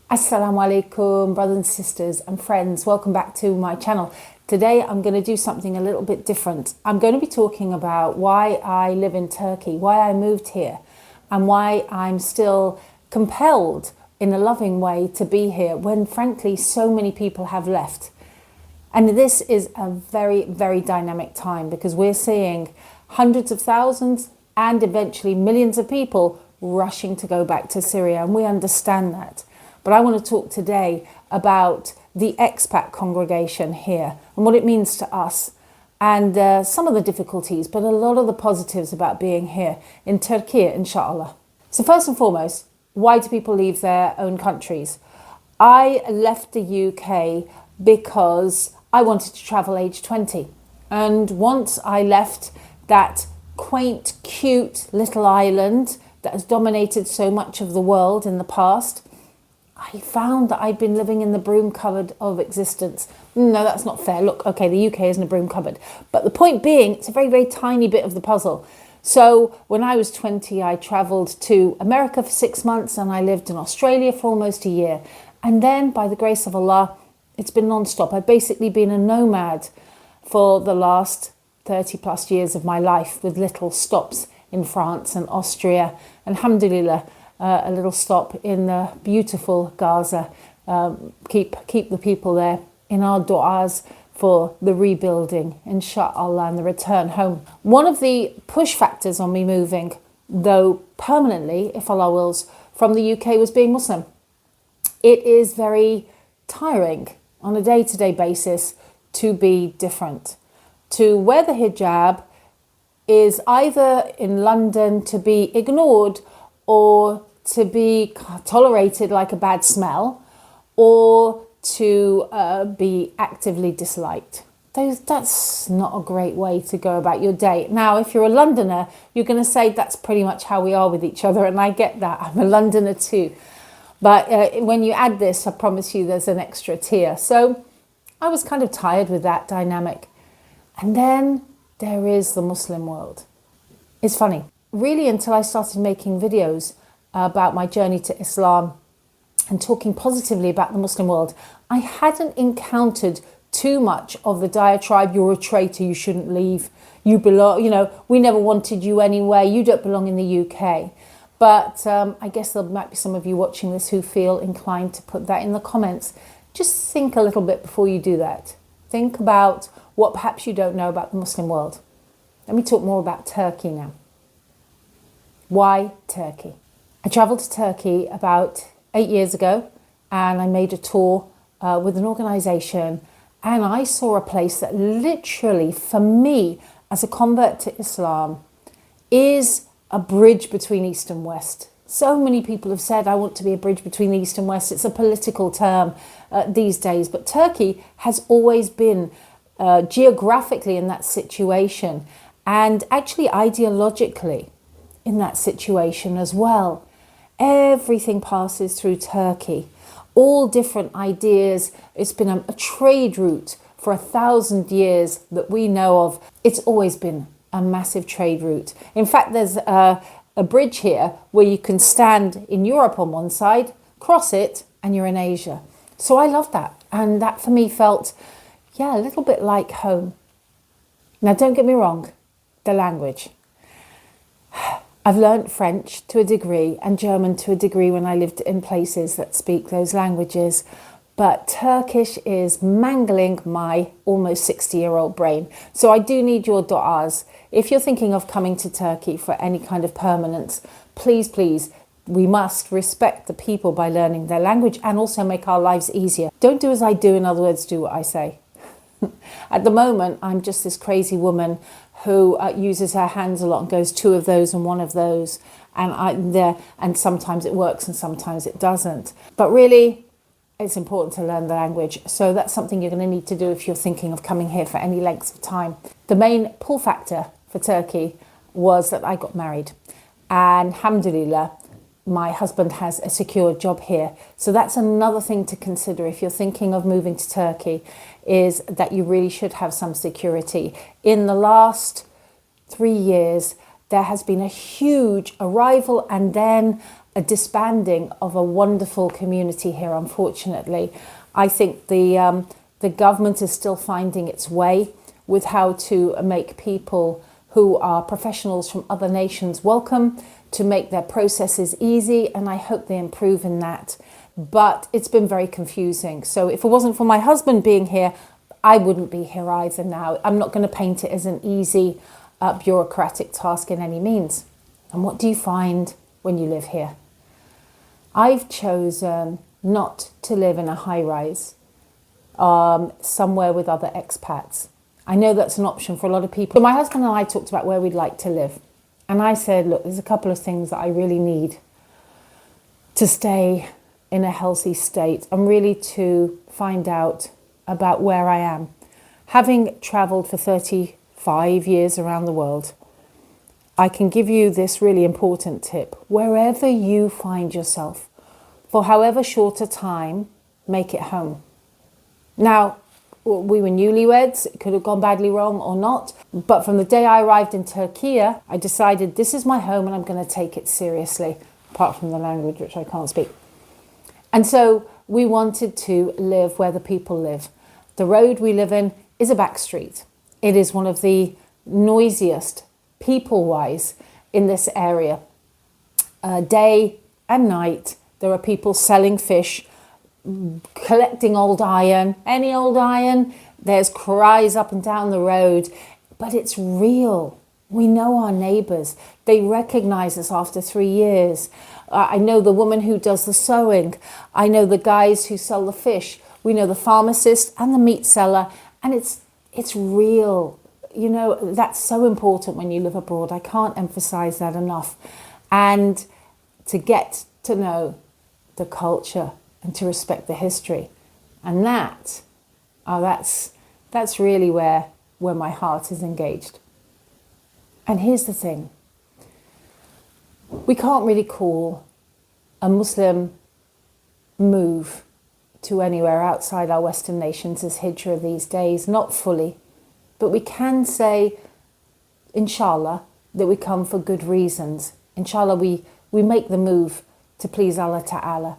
Assalamu alaikum, brothers and sisters and friends. Welcome back to my channel. Today I'm going to do something a little bit different. I'm going to be talking about why I live in Turkey, why I moved here, and why I'm still compelled in a loving way to be here when frankly so many people have left. And this is a very, very dynamic time because we're seeing hundreds of thousands and eventually millions of people rushing to go back to Syria, and we understand that. But I want to talk today about the expat congregation here and what it means to us and some of the difficulties, but a lot of the positives about being here in Turkiye, inshallah. So first and foremost, why do people leave their own countries? I left the UK because I wanted to travel age 20. And once I left that quaint, cute little island that has dominated so much of the world in the past, I found that I'd been living in the broom cupboard of existence. No, that's not fair. Look, okay, the UK isn't a broom cupboard. But the point being, it's a very, very tiny bit of the puzzle. So when I was 20, I travelled to America for 6 months and I lived in Australia for almost a year. And then, by the grace of Allah, it's been non-stop. I've basically been a nomad for the last 30 plus years of my life with little stops in France and Austria. And alhamdulillah, a little stop in the beautiful Gaza. Keep the people there in our du'as for the rebuilding, inshallah, and the return home. One of the push factors on me moving, though permanently, if Allah wills, from the UK was being Muslim. It is very tiring on a day-to-day basis to be different. To wear the hijab is either in London to be ignored or to be tolerated like a bad smell, or to be actively disliked. That's not a great way to go about your day. Now, if you're a Londoner, you're going to say that's pretty much how we are with each other, and I get that. I'm a Londoner too. But when you add this, I promise you there's an extra tier. So I was kind of tired with that dynamic. And then there is the Muslim world. It's funny. Really, until I started making videos about my journey to Islam and talking positively about the Muslim world, I hadn't encountered too much of the diatribe, you're a traitor, you shouldn't leave, you belong, we never wanted you anyway, you don't belong in the UK. But I guess there might be some of you watching this who feel inclined to put that in the comments. Just think a little bit before you do that. Think about what perhaps you don't know about the Muslim world. Let me talk more about Turkey now. Why Turkey? I travelled to Turkey about 8 years ago and I made a tour with an organisation, and I saw a place that literally, for me, as a convert to Islam, is a bridge between East and West. So many people have said, I want to be a bridge between the East and West. It's a political term these days, but Turkey has always been geographically in that situation and actually ideologically in that situation as well. Everything passes through Turkey, all different ideas. It's been a trade route for 1,000 years that we know of. It's always been a massive trade route. In fact, there's a bridge here where you can stand in Europe on one side, cross it, and you're in Asia. So I love that. And that for me felt, a little bit like home. Now, don't get me wrong, the language. I've learnt French to a degree and German to a degree when I lived in places that speak those languages. But Turkish is mangling my almost 60-year-old brain. So I do need your du'as. If you're thinking of coming to Turkey for any kind of permanence, please, please, we must respect the people by learning their language and also make our lives easier. Don't do as I do, in other words, do what I say. At the moment, I'm just this crazy woman who uses her hands a lot and goes 2 of those and 1 of those. And sometimes it works and sometimes it doesn't. But really, it's important to learn the language. So that's something you're going to need to do if you're thinking of coming here for any length of time. The main pull factor for Turkey was that I got married. And alhamdulillah, my husband has a secure job here. So that's another thing to consider if you're thinking of moving to Turkey, is that you really should have some security. In the last 3 years, there has been a huge arrival and then a disbanding of a wonderful community here, unfortunately. I think the government is still finding its way with how to make people who are professionals from other nations welcome, to make their processes easy, and I hope they improve in that. But it's been very confusing. So if it wasn't for my husband being here, I wouldn't be here either now. I'm not going to paint it as an easy bureaucratic task in any means. And what do you find when you live here? I've chosen not to live in a high-rise somewhere with other expats. I know that's an option for a lot of people. So my husband and I talked about where we'd like to live. And I said, look, there's a couple of things that I really need to stay in a healthy state and really to find out about where I am. Having travelled for 35 years around the world, I can give you this really important tip. Wherever you find yourself, for however short a time, make it home. Now, we were newlyweds, it could have gone badly wrong or not, but from the day I arrived in Turkiye, I decided this is my home and I'm going to take it seriously, apart from the language, which I can't speak. And so we wanted to live where the people live. The road we live in is a back street. It is one of the noisiest, people-wise, in this area. Day and night, there are people selling fish, collecting old iron, any old iron. There's cries up and down the road, but it's real. We know our neighbours. They recognise us after 3 years. I know the woman who does the sewing. I know the guys who sell the fish. We know the pharmacist and the meat seller, and it's real. You know, that's so important when you live abroad. I can't emphasise that enough. And to get to know the culture and to respect the history. And that's really where my heart is engaged. And here's the thing. We can't really call a Muslim move to anywhere outside our Western nations as hijrah these days, not fully. But we can say, inshallah, that we come for good reasons. Inshallah, we make the move to please Allah Ta'ala.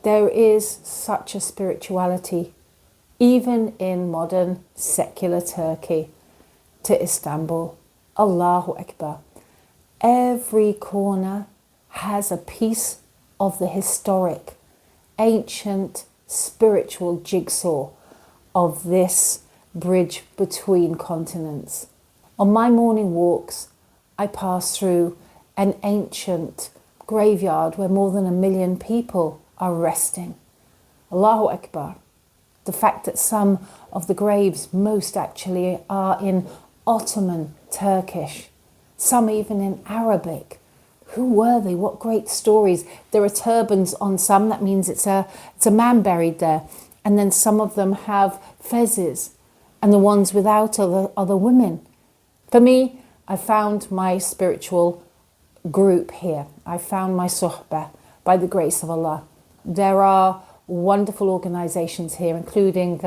There is such a spirituality, even in modern secular Turkey, to Istanbul. Allahu Akbar. Every corner has a piece of the historic, ancient, spiritual jigsaw of this bridge between continents. On my morning walks, I pass through an ancient graveyard where more than 1 million people are resting. Allahu Akbar. The fact that some of the graves, most actually, are in Ottoman Turkish, some even in Arabic. Who were they? What great stories. There are turbans on some, that means it's a man buried there. And then some of them have fezzes, and the ones without are the women. For me, I found my spiritual group here. I found my suhba by the grace of Allah. There are wonderful organisations here, including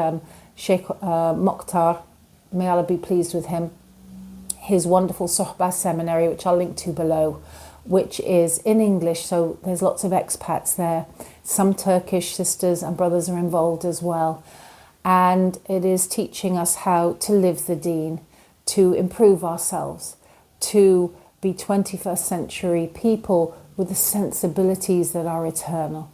Sheikh Mokhtar, may Allah be pleased with him, his wonderful Suhba Seminary, which I'll link to below, which is in English, so there's lots of expats there. Some Turkish sisters and brothers are involved as well. And it is teaching us how to live the deen, to improve ourselves, to be 21st century people with the sensibilities that are eternal.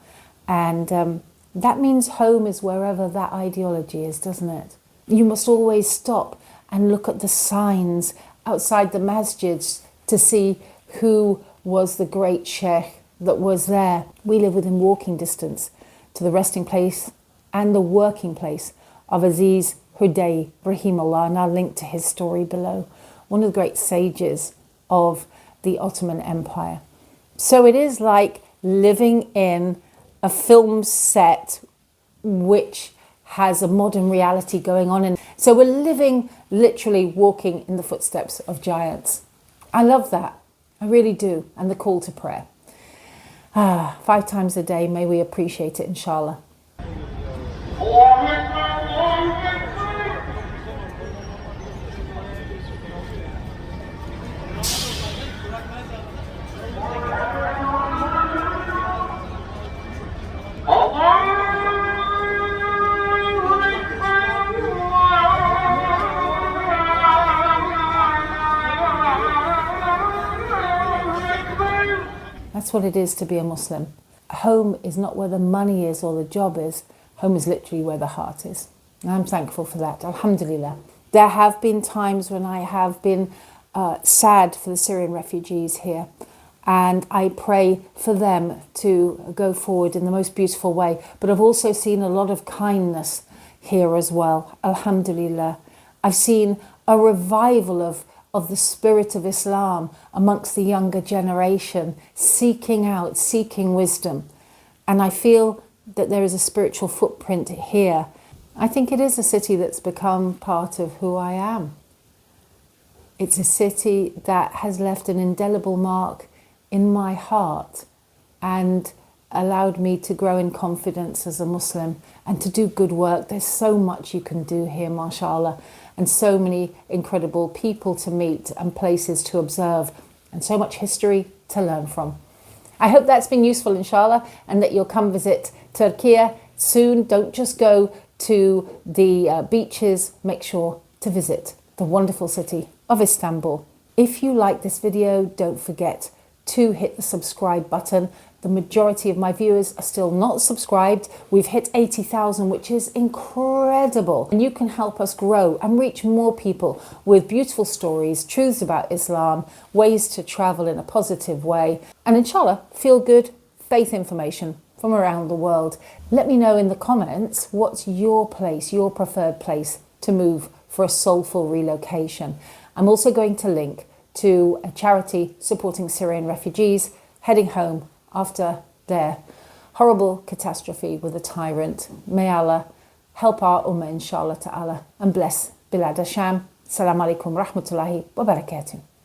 And that means home is wherever that ideology is, doesn't it? You must always stop and look at the signs outside the masjids to see who was the great sheikh that was there. We live within walking distance to the resting place and the working place of Aziz Huday, Rahimullah, and I'll link to his story below. One of the great sages of the Ottoman Empire. So it is like living in a film set which has a modern reality going on. And so we're living, literally walking in the footsteps of giants. I love that. I really do. And the call to prayer. 5 times a day, may we appreciate it, inshallah. That's what it is to be a Muslim. Home is not where the money is or the job is. Home is literally where the heart is. And I'm thankful for that. Alhamdulillah. There have been times when I have been sad for the Syrian refugees here. And I pray for them to go forward in the most beautiful way. But I've also seen a lot of kindness here as well. Alhamdulillah. I've seen a revival of the spirit of Islam amongst the younger generation, seeking wisdom. And I feel that there is a spiritual footprint here. I think it is a city that's become part of who I am. It's a city that has left an indelible mark in my heart and allowed me to grow in confidence as a Muslim and to do good work. There's so much you can do here, mashallah, and so many incredible people to meet and places to observe and so much history to learn from. I hope that's been useful, inshallah, and that you'll come visit Turkiye soon. Don't just go to the beaches, make sure to visit the wonderful city of Istanbul. If you like this video, don't forget to hit the subscribe button. The majority of my viewers are still not subscribed. We've hit 80,000, which is incredible. And you can help us grow and reach more people with beautiful stories, truths about Islam, ways to travel in a positive way, and inshallah, feel good faith information from around the world. Let me know in the comments what's your place, your preferred place to move for a soulful relocation. I'm also going to link to a charity supporting Syrian refugees heading home after their horrible catastrophe with a tyrant. May Allah help our ummah, inshallah ta'ala, and bless Bilad Asham. Assalamu alaikum rahmatullahi wa barakatuh.